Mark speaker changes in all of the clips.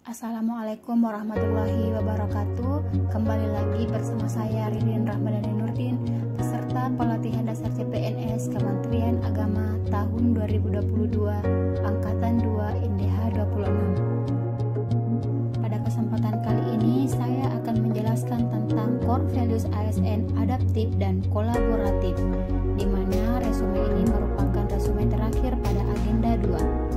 Speaker 1: Assalamualaikum warahmatullahi wabarakatuh. Kembali lagi bersama saya Ririn Rahmadani Nurdin, peserta pelatihan dasar CPNS Kementerian Agama tahun 2022, Angkatan 2 INDH 26. Pada kesempatan kali ini saya akan menjelaskan tentang core values ASN adaptif dan kolaboratif, di mana resume ini merupakan resume terakhir pada agenda 2.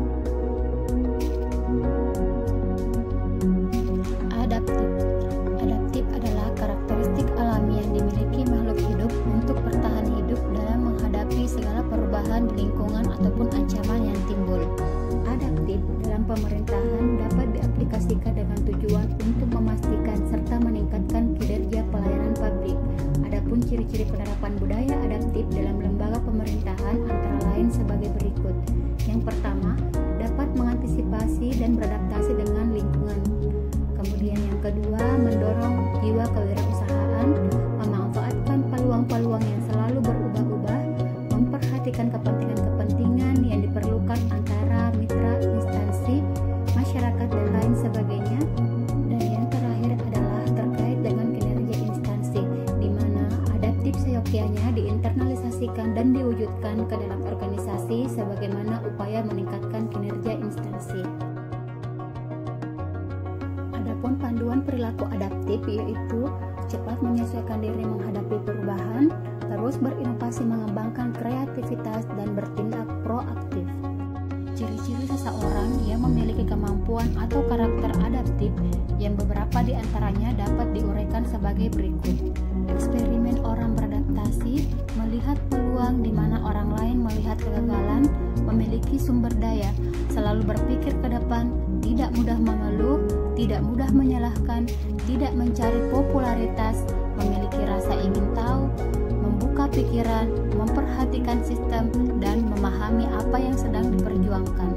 Speaker 1: Adaptif adalah karakteristik alami yang dimiliki makhluk hidup untuk bertahan hidup dalam menghadapi segala perubahan di lingkungan ataupun ancaman yang timbul. Adaptif dalam pemerintahan dapat diaplikasikan dengan tujuan untuk memastikan serta meningkatkan kinerja pelayanan publik. Adapun ciri-ciri penerapan budaya adaptif dalam lembaga pemerintahan antara lain sebagai berikut. Yang pertama, dapat mengantisipasi dan beradaptasi dengan lingkungan. Kemudian yang kedua, mendorong jiwa kewirausahaan, memanfaatkan peluang-peluang yang selalu berubah-ubah, memperhatikan kepentingan-kepentingan yang diperlukan antara mitra, instansi, masyarakat, dan lain sebagainya. Dan yang terakhir adalah terkait dengan kinerja instansi, di mana adaptif seyogyanya diinternalisasikan dan diwujudkan ke dalam organisasi sebagaimana upaya meningkatkan kinerja instansi. Adapun panduan perilaku adaptif yaitu cepat menyesuaikan diri menghadapi perubahan, terus berinovasi mengembangkan kreativitas dan bertindak proaktif. Ciri-ciri seseorang yang memiliki kemampuan atau karakter adaptif yang beberapa di antaranya dapat diuraikan sebagai berikut. Eksperimen orang beradaptasi, melihat peluang di mana orang lain melihat kegagalan, memiliki sumber daya, selalu berpikir ke depan, tidak mudah mengeluh, tidak mudah menyalahkan, tidak mencari popularitas, memiliki rasa ingin tahu, membuka pikiran, memperhatikan sistem, dan memahami apa yang sedang diperjuangkan.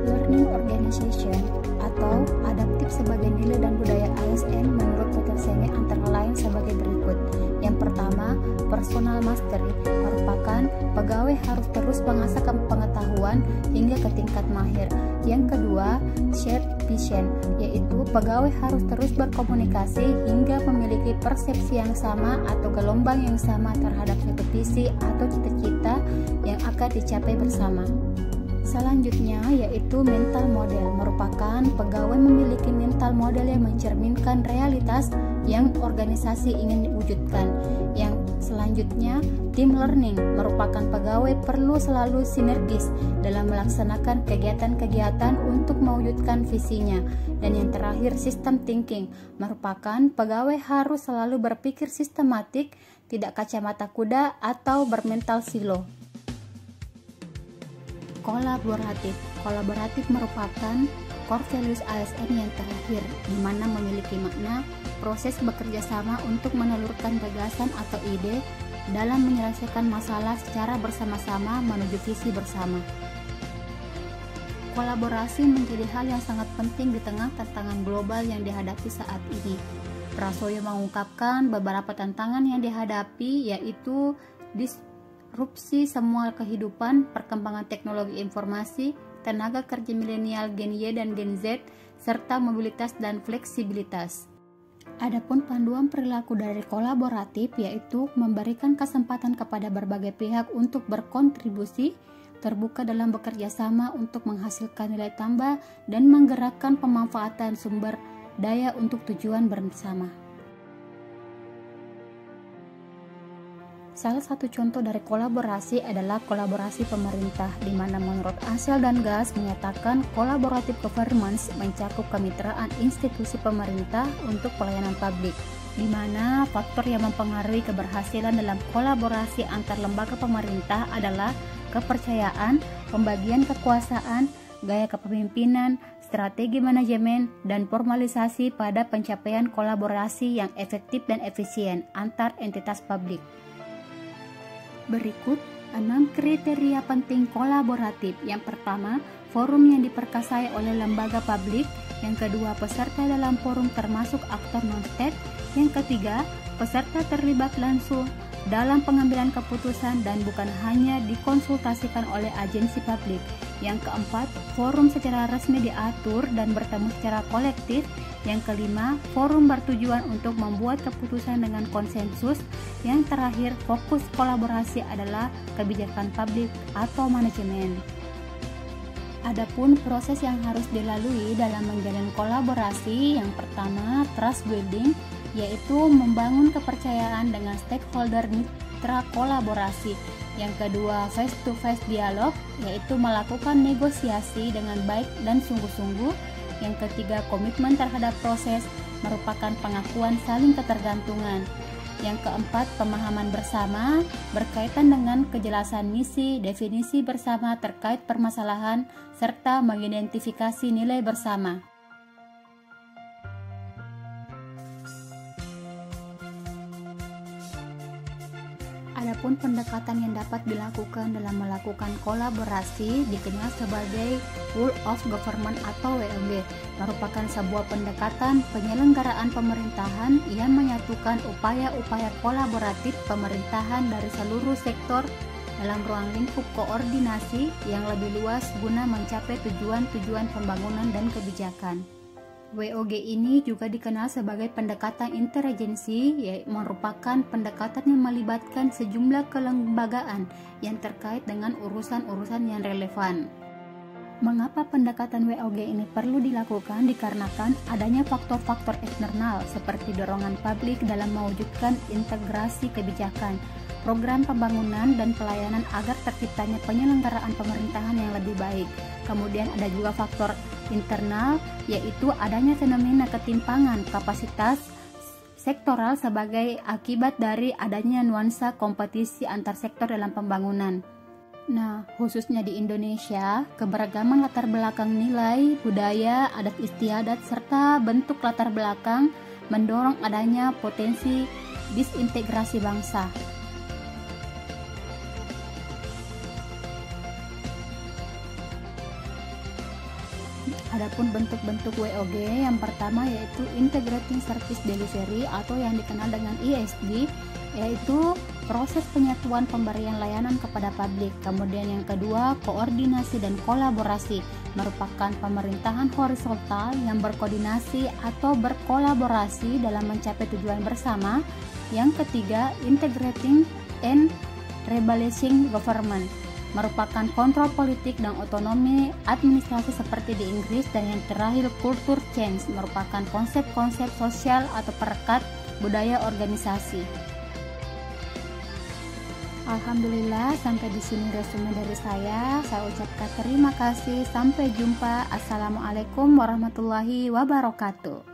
Speaker 1: Learning organization atau adaptif sebagai nilai dan budaya ASN menurut Peter Senge antara lain sebagai berikut. Yang pertama, personal mastery merupakan pegawai harus terus mengasah pengetahuan hingga ke tingkat mahir. Yang kedua, shared vision, yaitu pegawai harus terus berkomunikasi hingga memiliki persepsi yang sama atau gelombang yang sama terhadap suatu visi atau cita-cita yang akan dicapai bersama. Selanjutnya yaitu mental model, merupakan pegawai memiliki mental model yang mencerminkan realitas yang organisasi ingin diwujudkan. Yang selanjutnya, team learning, merupakan pegawai perlu selalu sinergis dalam melaksanakan kegiatan-kegiatan untuk mewujudkan visinya. Dan yang terakhir, system thinking, merupakan pegawai harus selalu berpikir sistematik, tidak kacamata kuda atau bermental silo. Kolaboratif merupakan core values ASN yang terakhir, di mana memiliki makna proses bekerja sama untuk menelurkan gagasan atau ide dalam menyelesaikan masalah secara bersama-sama menuju visi bersama. Kolaborasi menjadi hal yang sangat penting di tengah tantangan global yang dihadapi saat ini. Prasojo mengungkapkan beberapa tantangan yang dihadapi, yaitu disrupsi semua kehidupan, perkembangan teknologi informasi, tenaga kerja milenial Gen Y dan Gen Z, serta mobilitas dan fleksibilitas. Adapun panduan perilaku dari kolaboratif yaitu memberikan kesempatan kepada berbagai pihak untuk berkontribusi, terbuka dalam bekerja sama untuk menghasilkan nilai tambah, dan menggerakkan pemanfaatan sumber daya untuk tujuan bersama. Salah satu contoh dari kolaborasi adalah kolaborasi pemerintah, di mana menurut Ansel dan Gas menyatakan kolaboratif governance mencakup kemitraan institusi pemerintah untuk pelayanan publik, di mana faktor yang mempengaruhi keberhasilan dalam kolaborasi antar lembaga pemerintah adalah kepercayaan, pembagian kekuasaan, gaya kepemimpinan, strategi manajemen, dan formalisasi pada pencapaian kolaborasi yang efektif dan efisien antar entitas publik. Berikut 6 kriteria penting kolaboratif. Yang pertama, forum yang diperkasai oleh lembaga publik. Yang kedua, peserta dalam forum termasuk aktor non-state. Yang ketiga, peserta terlibat langsung dalam pengambilan keputusan dan bukan hanya dikonsultasikan oleh agensi publik. Yang keempat, forum secara resmi diatur dan bertemu secara kolektif. Yang kelima, forum bertujuan untuk membuat keputusan dengan konsensus. Yang terakhir, fokus kolaborasi adalah kebijakan publik atau manajemen. Adapun proses yang harus dilalui dalam menjalin kolaborasi, yang pertama, trust building, yaitu membangun kepercayaan dengan stakeholder mitra kolaborasi. Yang kedua, face-to-face dialog, yaitu melakukan negosiasi dengan baik dan sungguh-sungguh. Yang ketiga, komitmen terhadap proses, merupakan pengakuan saling ketergantungan. Yang keempat, pemahaman bersama, berkaitan dengan kejelasan misi, definisi bersama terkait permasalahan, serta mengidentifikasi nilai bersama. Adapun pendekatan yang dapat dilakukan dalam melakukan kolaborasi dikenal sebagai Whole of Government atau WOG, merupakan sebuah pendekatan penyelenggaraan pemerintahan yang menyatukan upaya-upaya kolaboratif pemerintahan dari seluruh sektor dalam ruang lingkup koordinasi yang lebih luas guna mencapai tujuan-tujuan pembangunan dan kebijakan. WOG ini juga dikenal sebagai pendekatan interagensi, yaitu merupakan pendekatan yang melibatkan sejumlah kelembagaan yang terkait dengan urusan-urusan yang relevan. Mengapa pendekatan WOG ini perlu dilakukan? Dikarenakan adanya faktor-faktor eksternal seperti dorongan publik dalam mewujudkan integrasi kebijakan, program pembangunan dan pelayanan agar terciptanya penyelenggaraan pemerintahan yang lebih baik. Kemudian ada juga faktor internal, yaitu adanya fenomena ketimpangan kapasitas sektoral sebagai akibat dari adanya nuansa kompetisi antar sektor dalam pembangunan. Nah, khususnya di Indonesia, keberagaman latar belakang nilai, budaya, adat istiadat, serta bentuk latar belakang mendorong adanya potensi disintegrasi bangsa. Adapun bentuk-bentuk WOG, yang pertama yaitu Integrating Service Delivery atau yang dikenal dengan ISD, yaitu proses penyatuan pemberian layanan kepada publik. Kemudian yang kedua, koordinasi dan kolaborasi, merupakan pemerintahan horizontal yang berkoordinasi atau berkolaborasi dalam mencapai tujuan bersama. Yang ketiga, Integrating and Rebalancing Government, merupakan kontrol politik dan otonomi administrasi seperti di Inggris. Dan yang terakhir, culture change, merupakan konsep-konsep sosial atau perekat budaya organisasi. Alhamdulillah, sampai di sini resume dari saya. Saya ucapkan terima kasih. Sampai jumpa. Assalamualaikum warahmatullahi wabarakatuh.